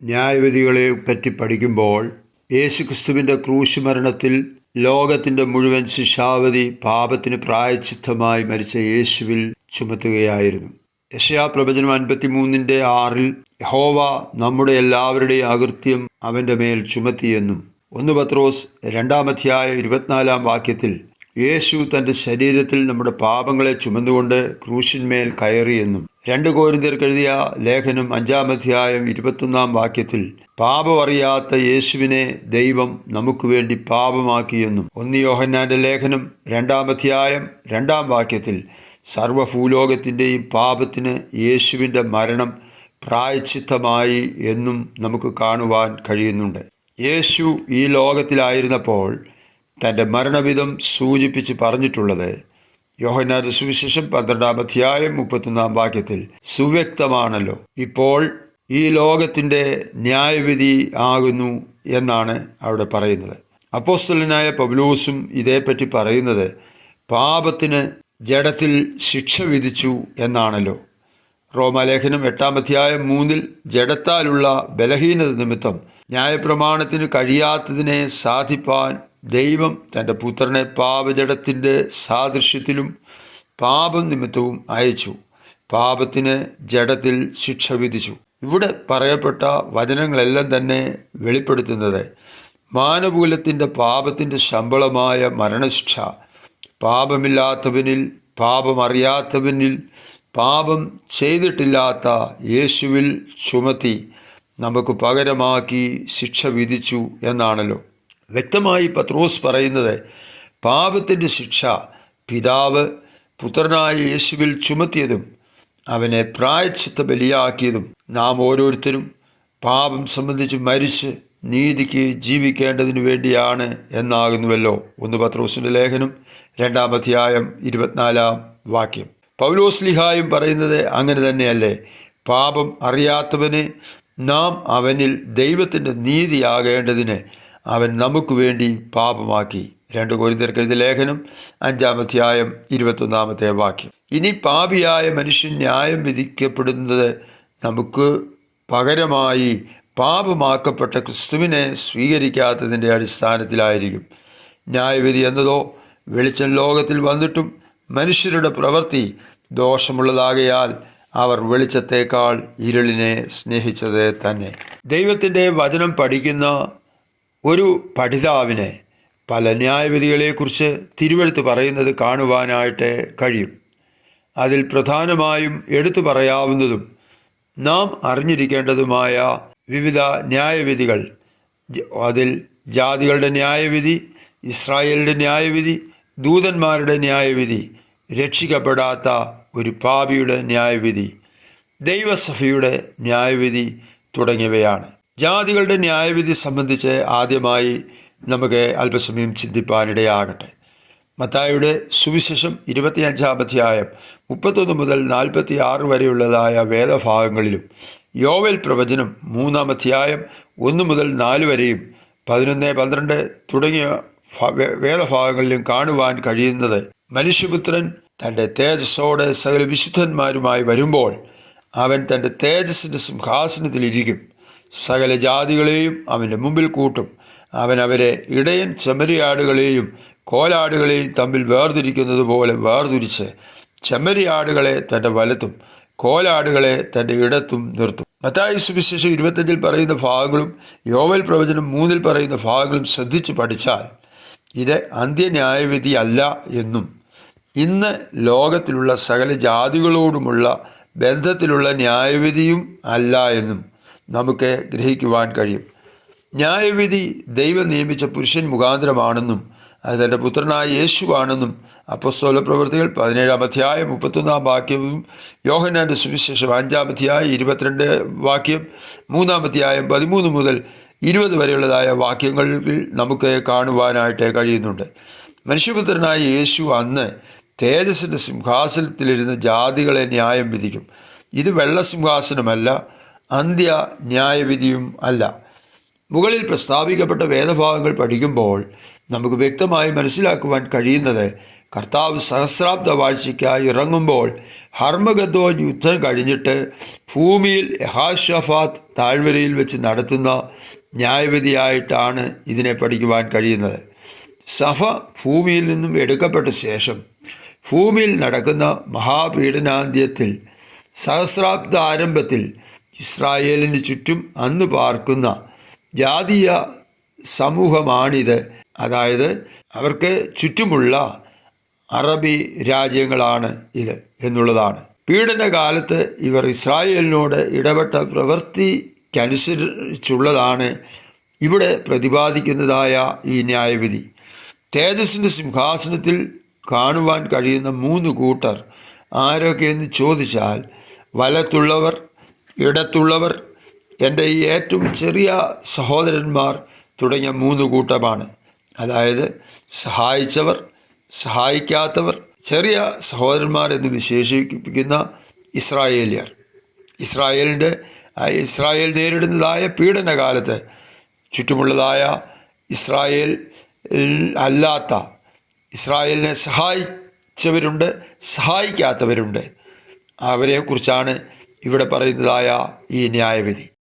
ന്യായവിധികളെ പറ്റി പഠിക്കുമ്പോൾ യേശുക്രിസ്തുവിൻ്റെ ക്രൂശ് മരണത്തിൽ ലോകത്തിൻ്റെ മുഴുവൻ ശിക്ഷാവധി പാപത്തിന് പ്രായശ്ചിത്തമായി മരിച്ച യേശുവിൽ ചുമത്തുകയായിരുന്നു. യെശയ്യാപ്രവചനം 53:6 യഹോവ നമ്മുടെ എല്ലാവരുടെയും അകൃത്യം അവൻ്റെ മേൽ ചുമത്തിയെന്നും 1 പത്രോസ് 2:24 യേശു തൻ്റെ ശരീരത്തിൽ നമ്മുടെ പാപങ്ങളെ ചുമന്നുകൊണ്ട് ക്രൂശിന്മേൽ കയറിയെന്നും 2 കൊരിന്ത്യർക്ക് എഴുതിയ ലേഖനം 5:21 പാപം അറിയാത്ത യേശുവിനെ ദൈവം നമുക്ക് വേണ്ടി പാപമാക്കിയെന്നും 1 യോഹന്നാന്റെ ലേഖനം 2:2 സർവ്വഭൂലോകത്തിൻ്റെയും പാപത്തിന് യേശുവിൻ്റെ മരണം പ്രായശ്ചിത്തമായി എന്നും നമുക്ക് കാണുവാൻ കഴിയുന്നുണ്ട്. യേശു ഈ ലോകത്തിലായിരുന്നപ്പോൾ തൻ്റെ മരണവിധം സൂചിപ്പിച്ച് പറഞ്ഞിട്ടുള്ളത് യോഹന്നാന്റെ സുവിശേഷം 12:31 സുവ്യക്തമാണല്ലോ. ഇപ്പോൾ ഈ ലോകത്തിൻ്റെ ന്യായവിധി ആകുന്നു എന്നാണ് അവിടെ പറയുന്നത്. അപ്പോസ്തലനായ പൗലോസും ഇതേപ്പറ്റി പറയുന്നത് പാപത്തിന് ജഡത്തിൽ ശിക്ഷ വിധിച്ചു എന്നാണല്ലോ. റോമാലേഖനം 8:3 ജഡത്താലുള്ള ബലഹീനത നിമിത്തം ന്യായപ്രമാണത്തിന് കഴിയാത്തതിനെ സാധിപ്പാൻ ദൈവം തൻ്റെ പുത്രനെ പാപജഡത്തിൻ്റെ സാദൃശ്യത്തിലും പാപം നിമിത്തവും അയച്ചു. പാപത്തിന് ജഡത്തിൽ ശിക്ഷ വിധിച്ചു. ഇവിടെ പറയപ്പെട്ട വചനങ്ങളെല്ലാം തന്നെ വെളിപ്പെടുത്തുന്നത് മാനവകുലത്തിൻ്റെ പാപത്തിൻ്റെ ശമ്പളമായ മരണശിക്ഷ പാപമില്ലാത്തവനിൽ, പാപമറിയാത്തവനിൽ, പാപം ചെയ്തിട്ടില്ലാത്ത യേശുവിൽ ചുമത്തി നമുക്ക് പകരമാക്കി ശിക്ഷ വിധിച്ചു എന്നാണല്ലോ. വ്യക്തമായി പത്രോസ് പറയുന്നത് പാപത്തിൻ്റെ ശിക്ഷ പിതാവ് പുത്രനായ യേശുവിൽ ചുമത്തിയതും അവനെ പ്രായശ്ചിത്ത ബലിയാക്കിയതും നാം ഓരോരുത്തരും പാപം സംബന്ധിച്ച് മരിച്ച് നീതിക്ക് ജീവിക്കേണ്ടതിനു വേണ്ടിയാണ് എന്നാകുന്നുവല്ലോ. 1 പത്രോസിൻ്റെ ലേഖനം 2:24 പൗലോസ്ലിഹായും പറയുന്നത് അങ്ങനെ തന്നെയല്ലേ. പാപം അറിയാത്തവനെ നാം അവനിൽ ദൈവത്തിൻ്റെ നീതിയാകേണ്ടതിന് അവൻ നമുക്ക് വേണ്ടി പാപമാക്കി. 2 കൊരിന്ത്യർക്ക് എഴുതിയ ലേഖനം 5:21 ഇനി പാപിയായ മനുഷ്യൻ ന്യായം വിധിക്കപ്പെടുന്നത് നമുക്ക് പകരമായി പാപമാക്കപ്പെട്ട ക്രിസ്തുവിനെ സ്വീകരിക്കാത്തതിൻ്റെ അടിസ്ഥാനത്തിലായിരിക്കും. ന്യായവിധി എന്നതോ വെളിച്ചം ലോകത്തിൽ വന്നിട്ടും മനുഷ്യരുടെ പ്രവൃത്തി ദോഷമുള്ളതാകയാൽ അവർ വെളിച്ചത്തേക്കാൾ ഇരുളിനെ സ്നേഹിച്ചത് തന്നെ. ദൈവത്തിൻ്റെ വചനം പഠിക്കുന്ന ഒരു പഠിതാവിനെ പല ന്യായവിധികളെക്കുറിച്ച് തിരുവെഴുത്ത് പറയുന്നത് കാണുവാനായിട്ട് കഴിയും. അതിൽ പ്രധാനമായും എടുത്തു പറയാവുന്നതും നാം അറിഞ്ഞിരിക്കേണ്ടതുമായ വിവിധ ന്യായവിധികൾ, അതിൽ ജാതികളുടെ ന്യായവിധി, ഇസ്രായേലിൻ്റെ ന്യായവിധി, ദൂതന്മാരുടെ ന്യായവിധി, രക്ഷിക്കപ്പെടാത്ത ഒരു പാപിയുടെ ന്യായവിധി, ദൈവസഭയുടെ ന്യായവിധി തുടങ്ങിയവയാണ്. ജാതികളുടെ ന്യായവിധി സംബന്ധിച്ച് ആദ്യമായി നമുക്ക് അല്പസമയം ചിന്തിപ്പാനിടയാകട്ടെ. മത്തായിയുടെ സുവിശേഷം 25:31 മുതൽ 46 വരെയുള്ളതായ വേദഭാഗങ്ങളിലും യോവേൽ പ്രവചനം 3:1 മുതൽ 4 വരെയും 11, 12 തുടങ്ങിയ വേദഭാഗങ്ങളിലും കാണുവാൻ കഴിയുന്നത് മനുഷ്യപുത്രൻ തൻ്റെ തേജസ്സോടെ സകല വിശുദ്ധന്മാരുമായി വരുമ്പോൾ അവൻ തൻ്റെ തേജസ്സിൻ്റെ സിംഹാസനത്തിലിരിക്കും. സകല ജാതികളെയും അവൻ്റെ മുമ്പിൽ കൂട്ടും. അവൻ അവരെ ഇടയൻ ചെമ്മരിയാടുകളെയും കോലാടുകളെയും തമ്മിൽ വേർതിരിക്കുന്നത് പോലെ വേർതിരിച്ച് ചെമ്മരിയാടുകളെ തൻ്റെ വലത്തും കോലാടുകളെ തൻ്റെ ഇടത്തും നിർത്തും. മത്തായി സുവിശേഷം 25 പറയുന്ന ഭാഗങ്ങളും യോവേൽ പ്രവചനം 3 പറയുന്ന ഭാഗങ്ങളും ശ്രദ്ധിച്ച് പഠിച്ചാൽ ഇത് അന്ത്യന്യായവിധി അല്ല എന്നും ഇന്ന് ലോകത്തിലുള്ള സകല ജാതികളോടുമുള്ള ബന്ധത്തിലുള്ള ന്യായവിധിയും അല്ല എന്നും നമുക്ക് ഗ്രഹിക്കുവാൻ കഴിയും. ന്യായവിധി ദൈവം നിയമിച്ച പുരുഷൻ മുഖാന്തരമാണെന്നും അത് തൻ്റെ പുത്രനായ യേശുവാണെന്നും അപ്പോസ്തല പ്രവൃത്തികൾ 17:31 യോഹന്നാന്റെ സുവിശേഷം 5:22 3:13 മുതൽ 20 വരെയുള്ളതായ വാക്യങ്ങളിൽ നമുക്ക് കാണുവാനായിട്ട് കഴിയുന്നുണ്ട്. മനുഷ്യപുത്രനായ യേശു അന്ന് തേജസ്സിൻ്റെ സിംഹാസനത്തിലിരുന്ന് ജാതികളെ ന്യായം വിധിക്കും. ഇത് വെള്ളസിംഹാസനമല്ല, അന്ത്യ ന്യായവിധിയും അല്ല. മുകളിൽ പ്രസ്താവിക്കപ്പെട്ട വേദഭാഗങ്ങൾ പഠിക്കുമ്പോൾ നമുക്ക് വ്യക്തമായി മനസ്സിലാക്കുവാൻ കഴിയുന്നത് കർത്താവ് സഹസ്രാബ്ദ വാഴ്ചയ്ക്കായി ഇറങ്ങുമ്പോൾ ഹർമഗദ്ദോൻ യുദ്ധം കഴിഞ്ഞിട്ട് ഭൂമിയിൽ യഹോശാഫാത്ത് താഴ്വരയിൽ വെച്ച് നടത്തുന്ന ന്യായവിധിയായിട്ടാണ് ഇതിനെ പഠിക്കുവാൻ കഴിയുന്നത്. സഭ ഭൂമിയിൽ നിന്നും എടുക്കപ്പെട്ട ശേഷം ഭൂമിയിൽ നടക്കുന്ന മഹാപീഡനാന്ത്യത്തിൽ സഹസ്രാബ്ദ ആരംഭത്തിൽ ഇസ്രായേലിന് ചുറ്റും അന്ന് പാർക്കുന്ന ജാതീയ സമൂഹമാണിത്. അതായത് അവർക്ക് ചുറ്റുമുള്ള അറബി രാജ്യങ്ങളാണ് ഇത് എന്നുള്ളതാണ്. പീഡനകാലത്ത് ഇവർ ഇസ്രായേലിനോട് ഇടപെട്ട പ്രവൃത്തിക്കനുസരിച്ചുള്ളതാണ് ഇവിടെ പ്രതിപാദിക്കുന്നതായ ഈ ന്യായവിധി. തേജസ്സിൻ്റെ സിംഹാസനത്തിൽ കാണുവാൻ കഴിയുന്ന 3 കൂട്ടർ ആരൊക്കെയെന്ന് ചോദിച്ചാൽ, വലത്തുള്ളവർ, ഇടത്തുള്ളവർ, എൻ്റെ ഈ ഏറ്റവും ചെറിയ സഹോദരന്മാർ തുടങ്ങിയ 3 കൂട്ടമാണ്. അതായത് സഹായിച്ചവർ, സഹായിക്കാത്തവർ, ചെറിയ സഹോദരന്മാർ എന്ന് വിശേഷിപ്പിക്കുന്ന ഇസ്രായേലിയർ. ഇസ്രായേൽ നേരിടുന്നതായ പീഡനകാലത്ത് ചുറ്റുമുള്ളതായ ഇസ്രായേൽ അല്ലാത്ത, ഇസ്രായേലിനെ സഹായിച്ചവരുണ്ട്, സഹായിക്കാത്തവരുണ്ട്. അവരെക്കുറിച്ചാണ് ഇവിടെ പറയുന്നതായ ഈ ന്യായവിധി.